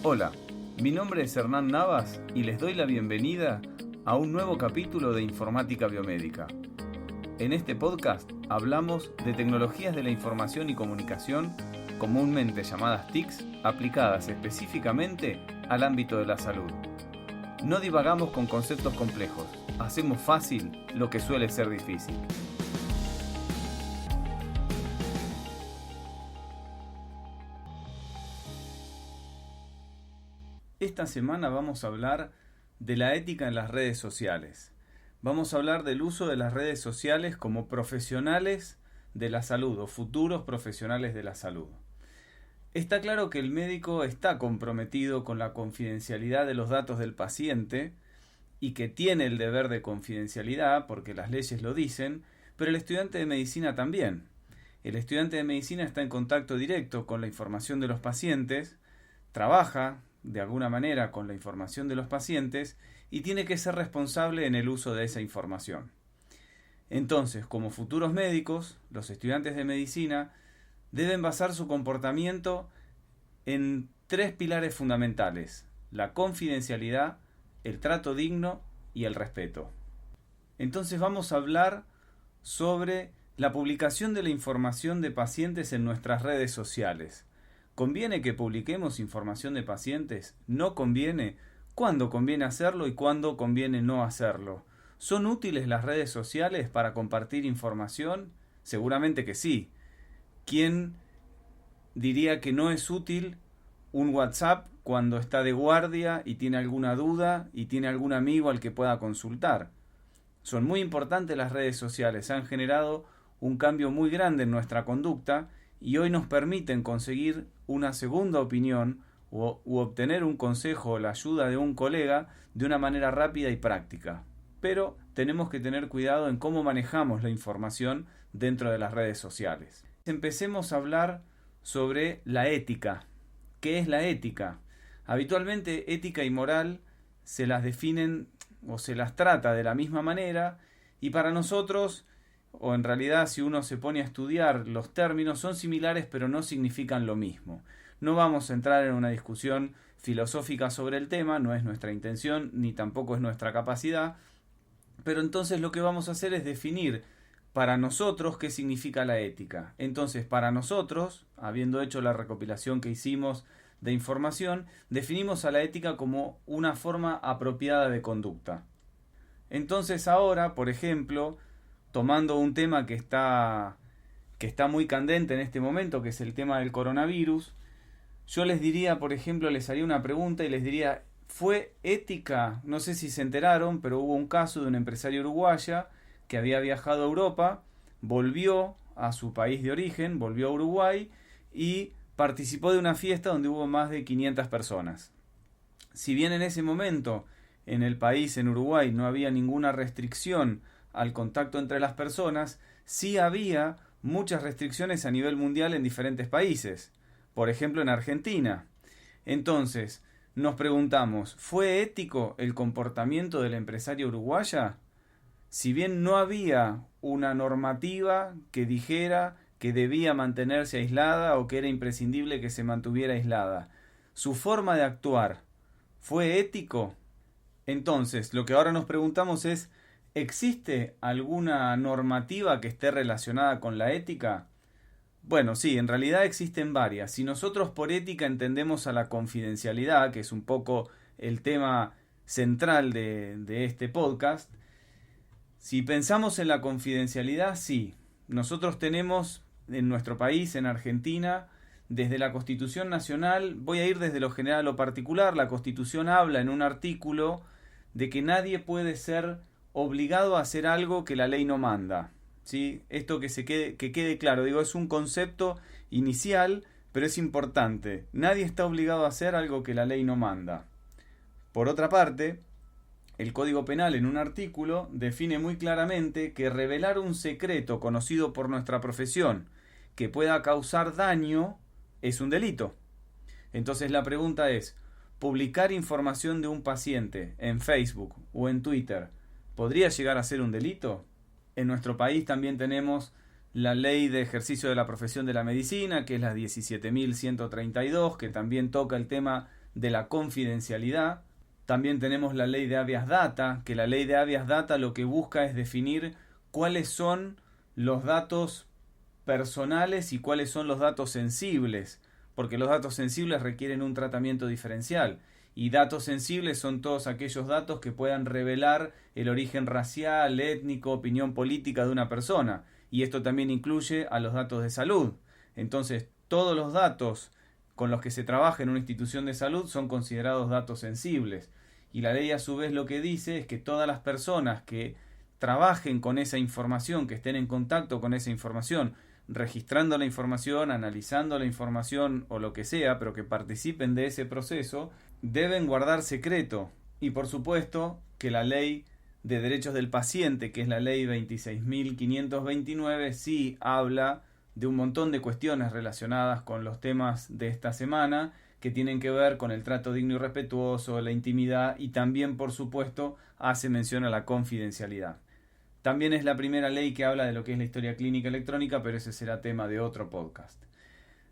Hola, mi nombre es Hernán Navas y les doy la bienvenida a un nuevo capítulo de Informática Biomédica. En este podcast hablamos de tecnologías de la información y comunicación, comúnmente llamadas TICs, aplicadas específicamente al ámbito de la salud. No divagamos con conceptos complejos, hacemos fácil lo que suele ser difícil. Esta semana vamos a hablar de la ética en las redes sociales. Vamos a hablar del uso de las redes sociales como profesionales de la salud o futuros profesionales de la salud. Está claro que el médico está comprometido con la confidencialidad de los datos del paciente y que tiene el deber de confidencialidad porque las leyes lo dicen, pero el estudiante de medicina también. El estudiante de medicina está en contacto directo con la información de los pacientes, trabaja de alguna manera con la información de los pacientes y tiene que ser responsable en el uso de esa información. Entonces, como futuros médicos, los estudiantes de medicina deben basar su comportamiento en tres pilares fundamentales: la confidencialidad, el trato digno y el respeto. Entonces vamos a hablar sobre la publicación de la información de pacientes en nuestras redes sociales. ¿Conviene que publiquemos información de pacientes? ¿No conviene? ¿Cuándo conviene hacerlo y cuándo conviene no hacerlo? ¿Son útiles las redes sociales para compartir información? Seguramente que sí. ¿Quién diría que no es útil un WhatsApp cuando está de guardia y tiene alguna duda y tiene algún amigo al que pueda consultar? Son muy importantes las redes sociales, han generado un cambio muy grande en nuestra conducta y hoy nos permiten conseguir una segunda opinión u obtener un consejo o la ayuda de un colega de una manera rápida y práctica. Pero tenemos que tener cuidado en cómo manejamos la información dentro de las redes sociales. Empecemos a hablar sobre la ética. ¿Qué es la ética? Habitualmente ética y moral se las definen o se las trata de la misma manera y para nosotros, o en realidad si uno se pone a estudiar los términos, son similares pero no significan lo mismo. No vamos a entrar en una discusión filosófica sobre el tema, no es nuestra intención ni tampoco es nuestra capacidad, pero entonces lo que vamos a hacer es definir para nosotros qué significa la ética. Entonces para nosotros, habiendo hecho la recopilación que hicimos de información, definimos a la ética como una forma apropiada de conducta. Entonces ahora, por ejemplo, tomando un tema que está muy candente en este momento, que es el tema del coronavirus, yo les diría, por ejemplo, les haría una pregunta y les diría, ¿fue ética? No sé si se enteraron, pero hubo un caso de una empresaria uruguaya que había viajado a Europa, volvió a su país de origen, volvió a Uruguay y participó de una fiesta donde hubo más de 500 personas. Si bien en ese momento en el país, en Uruguay, no había ninguna restricción al contacto entre las personas, sí había muchas restricciones a nivel mundial en diferentes países, por ejemplo en Argentina. Entonces, nos preguntamos, ¿fue ético el comportamiento de la empresaria uruguaya? Si bien no había una normativa que dijera que debía mantenerse aislada o que era imprescindible que se mantuviera aislada, ¿su forma de actuar fue ético? Entonces, lo que ahora nos preguntamos es, ¿existe alguna normativa que esté relacionada con la ética? Bueno, sí, en realidad existen varias. Si nosotros por ética entendemos a la confidencialidad, que es un poco el tema central de este podcast, si pensamos en la confidencialidad, sí. Nosotros tenemos en nuestro país, en Argentina, desde la Constitución Nacional, voy a ir desde lo general a lo particular, la Constitución habla en un artículo de que nadie puede ser obligado a hacer algo que la ley no manda. ¿Sí? Esto que quede claro, digo, es un concepto inicial, pero es importante. Nadie está obligado a hacer algo que la ley no manda. Por otra parte, el Código Penal en un artículo define muy claramente que revelar un secreto conocido por nuestra profesión que pueda causar daño es un delito. Entonces la pregunta es, ¿publicar información de un paciente en Facebook o en Twitter podría llegar a ser un delito? En nuestro país también tenemos la ley de ejercicio de la profesión de la medicina, que es la 17.132, que también toca el tema de la confidencialidad. También tenemos la ley de habeas data, que la ley de habeas data lo que busca es definir cuáles son los datos personales y cuáles son los datos sensibles, porque los datos sensibles requieren un tratamiento diferencial, y datos sensibles son todos aquellos datos que puedan revelar el origen racial, étnico, opinión política de una persona, y esto también incluye a los datos de salud. Entonces, todos los datos con los que se trabaja en una institución de salud son considerados datos sensibles, y la ley a su vez lo que dice es que todas las personas que trabajen con esa información, que estén en contacto con esa información, registrando la información, analizando la información o lo que sea, pero que participen de ese proceso, deben guardar secreto. Y por supuesto que la ley de derechos del paciente, que es la ley 26.529, sí habla de un montón de cuestiones relacionadas con los temas de esta semana, que tienen que ver con el trato digno y respetuoso, la intimidad, y también, por supuesto, hace mención a la confidencialidad. También es la primera ley que habla de lo que es la historia clínica electrónica, pero ese será tema de otro podcast.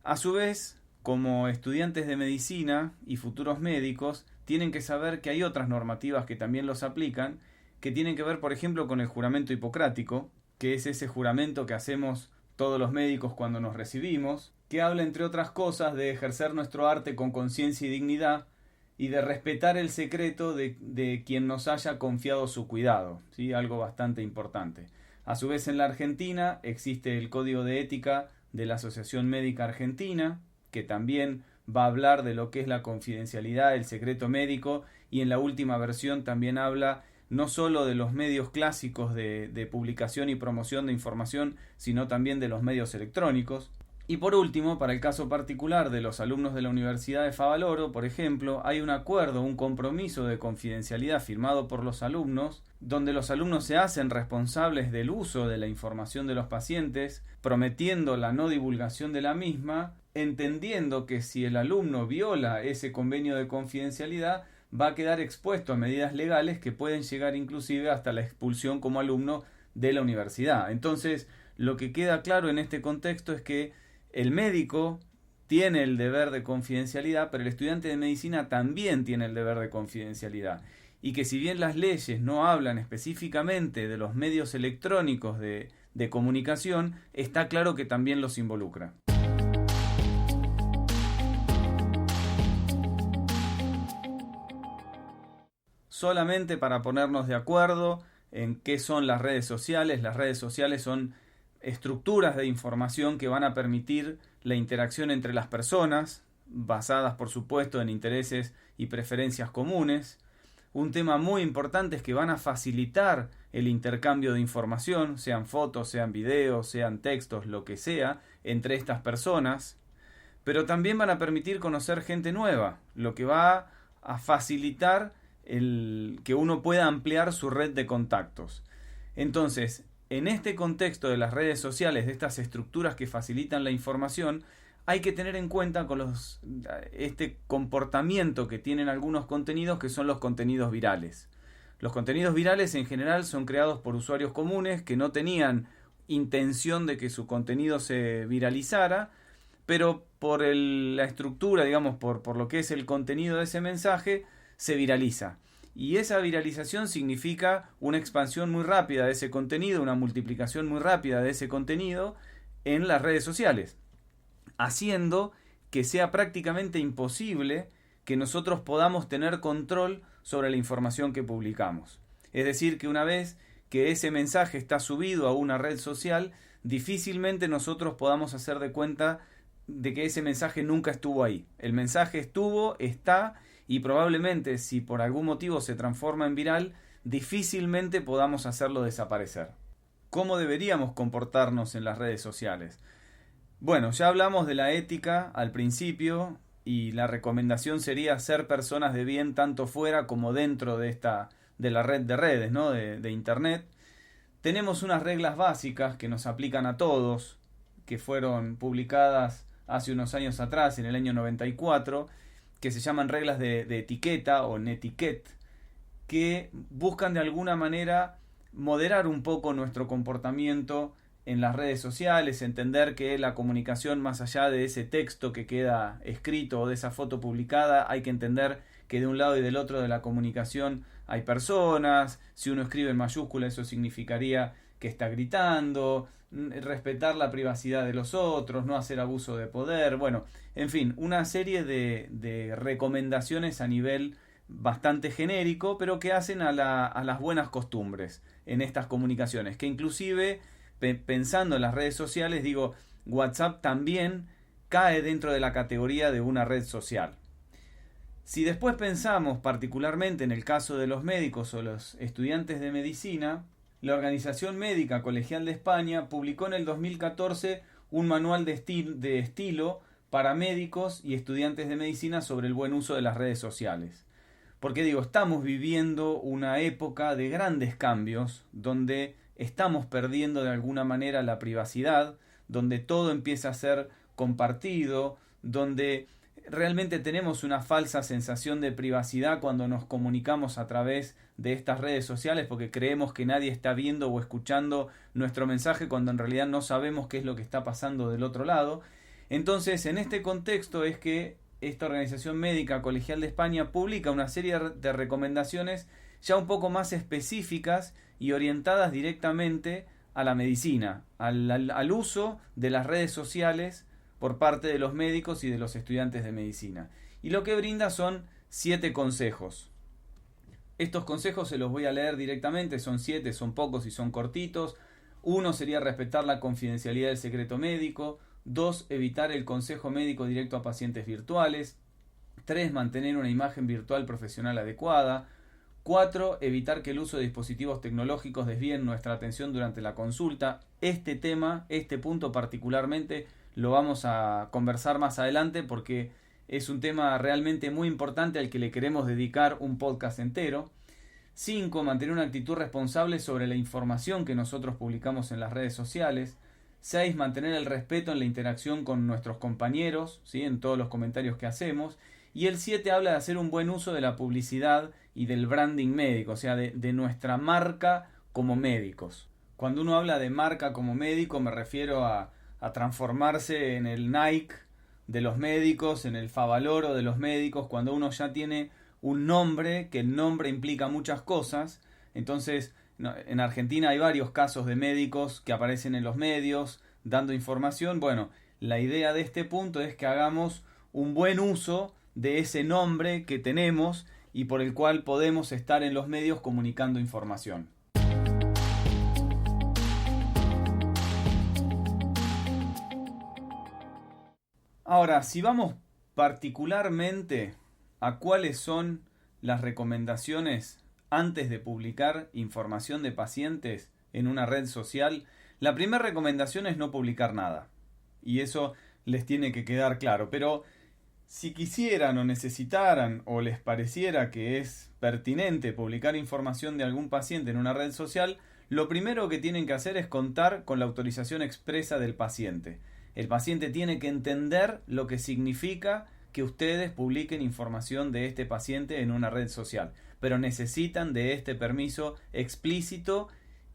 A su vez, como estudiantes de medicina y futuros médicos, tienen que saber que hay otras normativas que también los aplican, que tienen que ver, por ejemplo, con el juramento hipocrático, que es ese juramento que hacemos todos los médicos cuando nos recibimos, que habla, entre otras cosas, de ejercer nuestro arte con conciencia y dignidad, y de respetar el secreto de quien nos haya confiado su cuidado, ¿sí? Algo bastante importante. A su vez, en la Argentina existe el Código de Ética de la Asociación Médica Argentina, que también va a hablar de lo que es la confidencialidad, el secreto médico, y en la última versión también habla no solo de los medios clásicos de publicación y promoción de información, sino también de los medios electrónicos. Y por último, para el caso particular de los alumnos de la Universidad de Favaloro, por ejemplo, hay un acuerdo, un compromiso de confidencialidad firmado por los alumnos, donde los alumnos se hacen responsables del uso de la información de los pacientes, prometiendo la no divulgación de la misma, entendiendo que si el alumno viola ese convenio de confidencialidad, va a quedar expuesto a medidas legales que pueden llegar inclusive hasta la expulsión como alumno de la universidad. Entonces, lo que queda claro en este contexto es que el médico tiene el deber de confidencialidad, pero el estudiante de medicina también tiene el deber de confidencialidad. Y que si bien las leyes no hablan específicamente de los medios electrónicos de comunicación, está claro que también los involucra. Solamente para ponernos de acuerdo en qué son las redes sociales son estructuras de información que van a permitir la interacción entre las personas, basadas por supuesto en intereses y preferencias comunes. Un tema muy importante es que van a facilitar el intercambio de información, sean fotos, sean videos, sean textos, lo que sea, entre estas personas, pero también van a permitir conocer gente nueva, lo que va a facilitar que uno pueda ampliar su red de contactos. Entonces, en este contexto de las redes sociales, de estas estructuras que facilitan la información, hay que tener en cuenta este comportamiento que tienen algunos contenidos, que son los contenidos virales. Los contenidos virales en general son creados por usuarios comunes que no tenían intención de que su contenido se viralizara, pero por la estructura, digamos, por lo que es el contenido de ese mensaje, se viraliza. Y esa viralización significa una expansión muy rápida de ese contenido, una multiplicación muy rápida de ese contenido en las redes sociales, haciendo que sea prácticamente imposible que nosotros podamos tener control sobre la información que publicamos. Es decir, que una vez que ese mensaje está subido a una red social, difícilmente nosotros podamos hacer de cuenta de que ese mensaje nunca estuvo ahí. El mensaje estuvo, está, y probablemente si por algún motivo se transforma en viral, difícilmente podamos hacerlo desaparecer. ¿Cómo deberíamos comportarnos en las redes sociales? Bueno, ya hablamos de la ética al principio y la recomendación sería ser personas de bien tanto fuera como dentro de la red de redes, ¿no? de Internet. Tenemos unas reglas básicas que nos aplican a todos, que fueron publicadas hace unos años atrás, en el año 94, que se llaman reglas de etiqueta o netiquette, que buscan de alguna manera moderar un poco nuestro comportamiento en las redes sociales, entender que la comunicación más allá de ese texto que queda escrito o de esa foto publicada, hay que entender que de un lado y del otro de la comunicación hay personas. Si uno escribe en mayúscula, eso significaría que está gritando, respetar la privacidad de los otros, no hacer abuso de poder, bueno, en fin, una serie de recomendaciones a nivel bastante genérico, pero que hacen a las buenas costumbres en estas comunicaciones, que inclusive pensando en las redes sociales, digo, WhatsApp también cae dentro de la categoría de una red social. Si después pensamos particularmente en el caso de los médicos o los estudiantes de medicina, la Organización Médica Colegial de España publicó en el 2014 un manual de estilo para médicos y estudiantes de medicina sobre el buen uso de las redes sociales. Porque digo, estamos viviendo una época de grandes cambios donde estamos perdiendo de alguna manera la privacidad, donde todo empieza a ser compartido, donde realmente tenemos una falsa sensación de privacidad cuando nos comunicamos a través de estas redes sociales porque creemos que nadie está viendo o escuchando nuestro mensaje cuando en realidad no sabemos qué es lo que está pasando del otro lado. Entonces, en este contexto es que esta Organización Médica Colegial de España publica una serie de recomendaciones ya un poco más específicas y orientadas directamente a la medicina, al uso de las redes sociales por parte de los médicos y de los estudiantes de medicina. Y lo que brinda son 7 consejos. Estos consejos se los voy a leer directamente, son 7, son pocos y son cortitos. 1 sería respetar la confidencialidad del secreto médico. 2, evitar el consejo médico directo a pacientes virtuales. 3, mantener una imagen virtual profesional adecuada. 4, evitar que el uso de dispositivos tecnológicos desvíen nuestra atención durante la consulta. Este tema, este punto particularmente, lo vamos a conversar más adelante porque es un tema realmente muy importante al que le queremos dedicar un podcast entero. 5, mantener una actitud responsable sobre la información que nosotros publicamos en las redes sociales. 6, mantener el respeto en la interacción con nuestros compañeros, ¿sí?, en todos los comentarios que hacemos. Y el 7 habla de hacer un buen uso de la publicidad y del branding médico, o sea, de nuestra marca como médicos. Cuando uno habla de marca como médico me refiero a transformarse en el Nike de los médicos, en el Favaloro de los médicos, cuando uno ya tiene un nombre, que el nombre implica muchas cosas. Entonces, en Argentina hay varios casos de médicos que aparecen en los medios dando información. Bueno, la idea de este punto es que hagamos un buen uso de ese nombre que tenemos y por el cual podemos estar en los medios comunicando información. Ahora, si vamos particularmente a cuáles son las recomendaciones antes de publicar información de pacientes en una red social, la primera recomendación es no publicar nada. Y eso les tiene que quedar claro. Pero si quisieran o necesitaran o les pareciera que es pertinente publicar información de algún paciente en una red social, lo primero que tienen que hacer es contar con la autorización expresa del paciente. El paciente tiene que entender lo que significa que ustedes publiquen información de este paciente en una red social, pero necesitan de este permiso explícito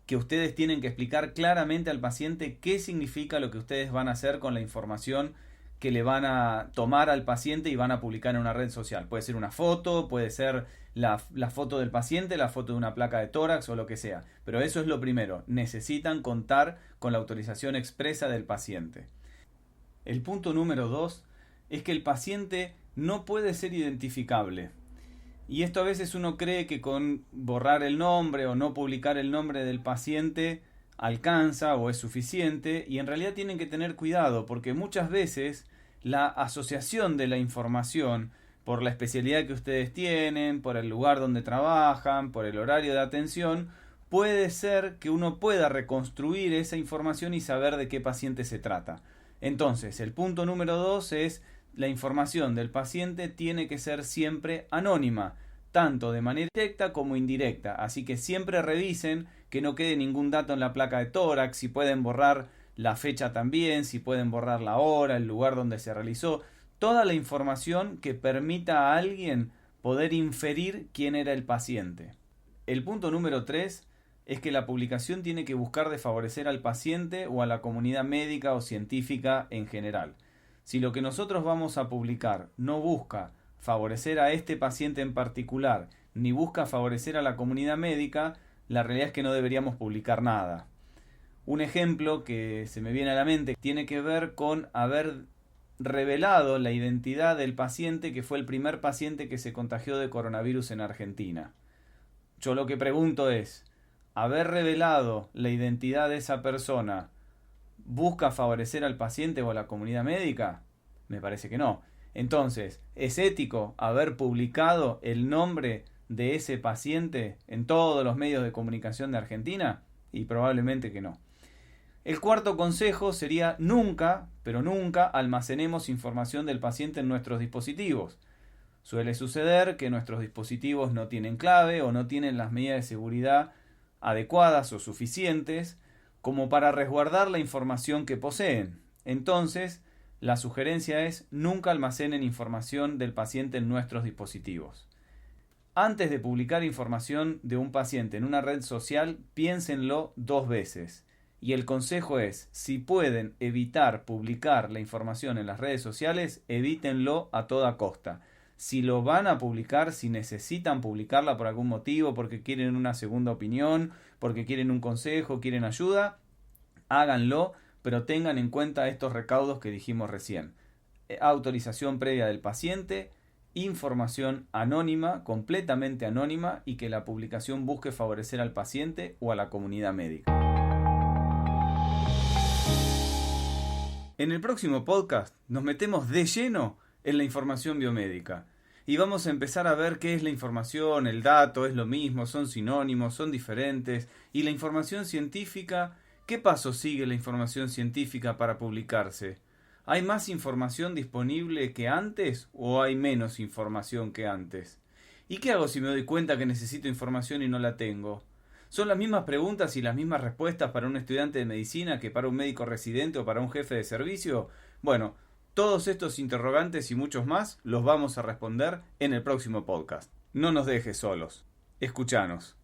que ustedes tienen que explicar claramente al paciente qué significa lo que ustedes van a hacer con la información que le van a tomar al paciente y van a publicar en una red social. Puede ser una foto, puede ser la foto del paciente, la foto de una placa de tórax o lo que sea. Pero eso es lo primero. Necesitan contar con la autorización expresa del paciente. El punto número 2 es que el paciente no puede ser identificable. Y esto a veces uno cree que con borrar el nombre o no publicar el nombre del paciente alcanza o es suficiente, y en realidad tienen que tener cuidado porque muchas veces la asociación de la información por la especialidad que ustedes tienen, por el lugar donde trabajan, por el horario de atención, puede ser que uno pueda reconstruir esa información y saber de qué paciente se trata. Entonces, el punto número 2 es la información del paciente tiene que ser siempre anónima, tanto de manera directa como indirecta. Así que siempre revisen que no quede ningún dato en la placa de tórax, si pueden borrar la fecha también, si pueden borrar la hora, el lugar donde se realizó, toda la información que permita a alguien poder inferir quién era el paciente. El punto número 3 es que la publicación tiene que buscar de favorecer al paciente o a la comunidad médica o científica en general. Si lo que nosotros vamos a publicar no busca favorecer a este paciente en particular, ni busca favorecer a la comunidad médica, la realidad es que no deberíamos publicar nada. Un ejemplo que se me viene a la mente tiene que ver con haber revelado la identidad del paciente que fue el primer paciente que se contagió de coronavirus en Argentina. Yo lo que pregunto es, ¿haber revelado la identidad de esa persona busca favorecer al paciente o a la comunidad médica? Me parece que no. Entonces, ¿es ético haber publicado el nombre de ese paciente en todos los medios de comunicación de Argentina? Y probablemente que no. El cuarto consejo sería nunca, pero nunca, almacenemos información del paciente en nuestros dispositivos. Suele suceder que nuestros dispositivos no tienen clave o no tienen las medidas de seguridad adecuadas o suficientes como para resguardar la información que poseen. Entonces, la sugerencia es nunca almacenen información del paciente en nuestros dispositivos. Antes de publicar información de un paciente en una red social, piénsenlo 2 veces. Y el consejo es, si pueden evitar publicar la información en las redes sociales, evítenlo a toda costa. Si lo van a publicar, si necesitan publicarla por algún motivo, porque quieren una segunda opinión, porque quieren un consejo, quieren ayuda, háganlo, pero tengan en cuenta estos recaudos que dijimos recién. Autorización previa del paciente, información anónima, completamente anónima, y que la publicación busque favorecer al paciente o a la comunidad médica. En el próximo podcast nos metemos de lleno en la información biomédica y vamos a empezar a ver qué es la información, el dato, es lo mismo, son sinónimos, son diferentes, y la información científica, ¿qué pasos sigue la información científica para publicarse? ¿Hay más información disponible que antes o hay menos información que antes? ¿Y qué hago si me doy cuenta que necesito información y no la tengo? ¿Son las mismas preguntas y las mismas respuestas para un estudiante de medicina que para un médico residente o para un jefe de servicio? Bueno, todos estos interrogantes y muchos más los vamos a responder en el próximo podcast. No nos dejes solos. Escuchanos.